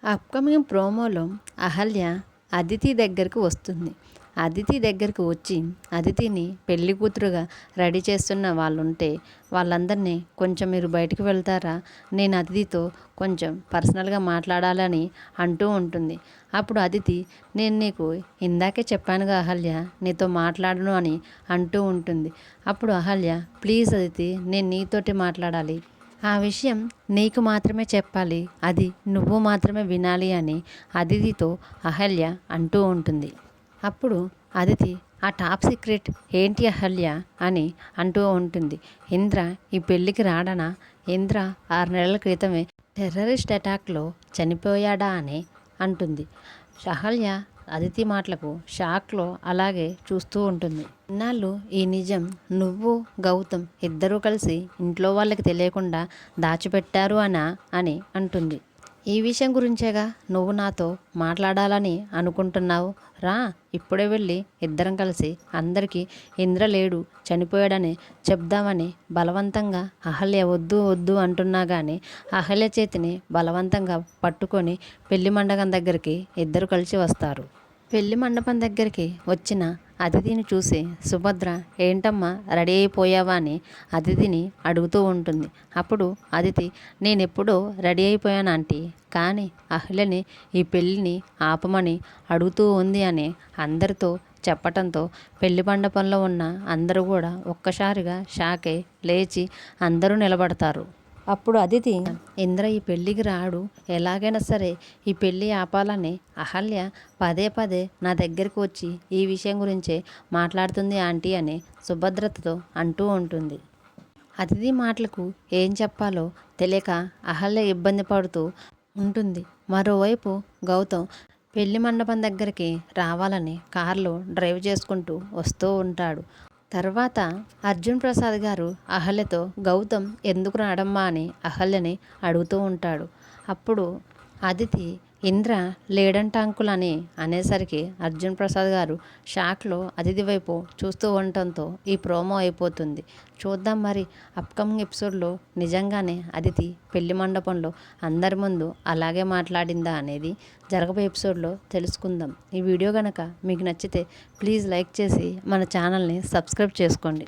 Upcoming ప్రోమోలో అహల్య అదితి దగ్గరకు వస్తుంది. అదితి దగ్గరకు వచ్చి అదితిని పెళ్లి కూతురుగా రెడీ చేస్తున్న వాళ్ళుంటే వాళ్ళందరినీ కొంచెం మీరు బయటికి వెళ్తారా, నేను అదితితో కొంచెం పర్సనల్గా మాట్లాడాలని అంటూ ఉంటుంది. అప్పుడు అదితి, నేను నీకు ఇందాకే చెప్పానుగా అహల్య, నీతో మాట్లాడను అని అంటూ ఉంటుంది. అప్పుడు అహల్య, ప్లీజ్ అదితి, నేను నీతోటి మాట్లాడాలి, ఆ విషయం నీకు మాత్రమే చెప్పాలి, అది నువ్వు మాత్రమే వినాలి అని అదితితో అహల్య అంటూ ఉంటుంది. అప్పుడు అదితి, ఆ టాప్ సీక్రెట్ ఏంటి అహల్య అని అంటూ ఉంటుంది. ఇంద్ర ఈ పెళ్ళికి రాడనా, ఇంద్ర 6 నెలల క్రితమే టెర్రరిస్ట్ అటాక్లో చనిపోయాడా అని అంటుంది. అహల్య అదితి మాటలకు షాక్లో అలాగే చూస్తూ ఉంటుంది. ఇన్నాళ్ళు ఈ నిజం నువ్వు గౌతమ్ ఇద్దరూ కలిసి ఇంట్లో వాళ్ళకి తెలియకుండా దాచిపెట్టారు అని అంటుంది. ఈ విషయం గురించేగా నువ్వు నాతో మాట్లాడాలని అనుకుంటున్నావు, రా ఇప్పుడే వెళ్ళి ఇద్దరం కలిసి అందరికీ ఇంద్ర లేడు చనిపోయాడని చెప్దామని బలవంతంగా అహల్య వద్దు వద్దు అంటున్నా కానీ అహల్య చేతిని బలవంతంగా పట్టుకొని పెళ్లి మండపం దగ్గరికి ఇద్దరు కలిసి వస్తారు. పెళ్లి మండపం దగ్గరికి వచ్చిన అదితిని చూసి సుభద్ర, ఏంటమ్మా రెడీ అయిపోయావా అని అదితిని అడుగుతూ ఉంటుంది. అప్పుడు అదితి, నేనెప్పుడో రెడీ అయిపోయాను ఆంటీ, కానీ అహల్యని ఈ పెళ్ళిని ఆపమని అడుగుతూ ఉంది అని అందరితో చెప్పటంతో పెళ్లి మండపంలో ఉన్న అందరూ కూడా ఒక్కసారిగా షాక్ అయి లేచి అందరూ నిలబడతారు. అప్పుడు అదితి, ఇంద్ర ఈ పెళ్ళికి రాడు, ఎలాగైనా సరే ఈ పెళ్ళి ఆపాలని అహల్య పదే పదే నా దగ్గరికి వచ్చి ఈ విషయం గురించే మాట్లాడుతుంది ఆంటీ అని సుభద్రతతో అంటూ ఉంటుంది. అతిథి మాటలకు ఏం చెప్పాలో తెలియక అహల్య ఇబ్బంది పడుతూ ఉంటుంది. మరోవైపు గౌతమ్ పెళ్లి మండపం దగ్గరికి రావాలని కారులో డ్రైవ్ చేసుకుంటూ వస్తూ ఉంటాడు. తర్వాత అర్జున్ ప్రసాద్ గారు అహల్యతో, గౌతమ్ ఎందుకు రాడమ్మా అని అహల్యని అడుగుతూ ఉంటాడు. అప్పుడు అదితి, ఇంద్ర లేడంట అంకుల్ అని అనేసరికి అర్జున్ ప్రసాద్ గారు షాక్లో అతిథి వైపు చూస్తూ ఉండటంతో ఈ ప్రోమో అయిపోతుంది. చూద్దాం మరి అప్కమింగ్ ఎపిసోడ్లో నిజంగానే అదితి పెళ్లి మండపంలో అందరి ముందు అలాగే మాట్లాడిందా అనేది జరగబోయే ఎపిసోడ్లో తెలుసుకుందాం. ఈ వీడియో కనుక మీకు నచ్చితే ప్లీజ్ లైక్ చేసి మన ఛానల్ని సబ్స్క్రైబ్ చేసుకోండి.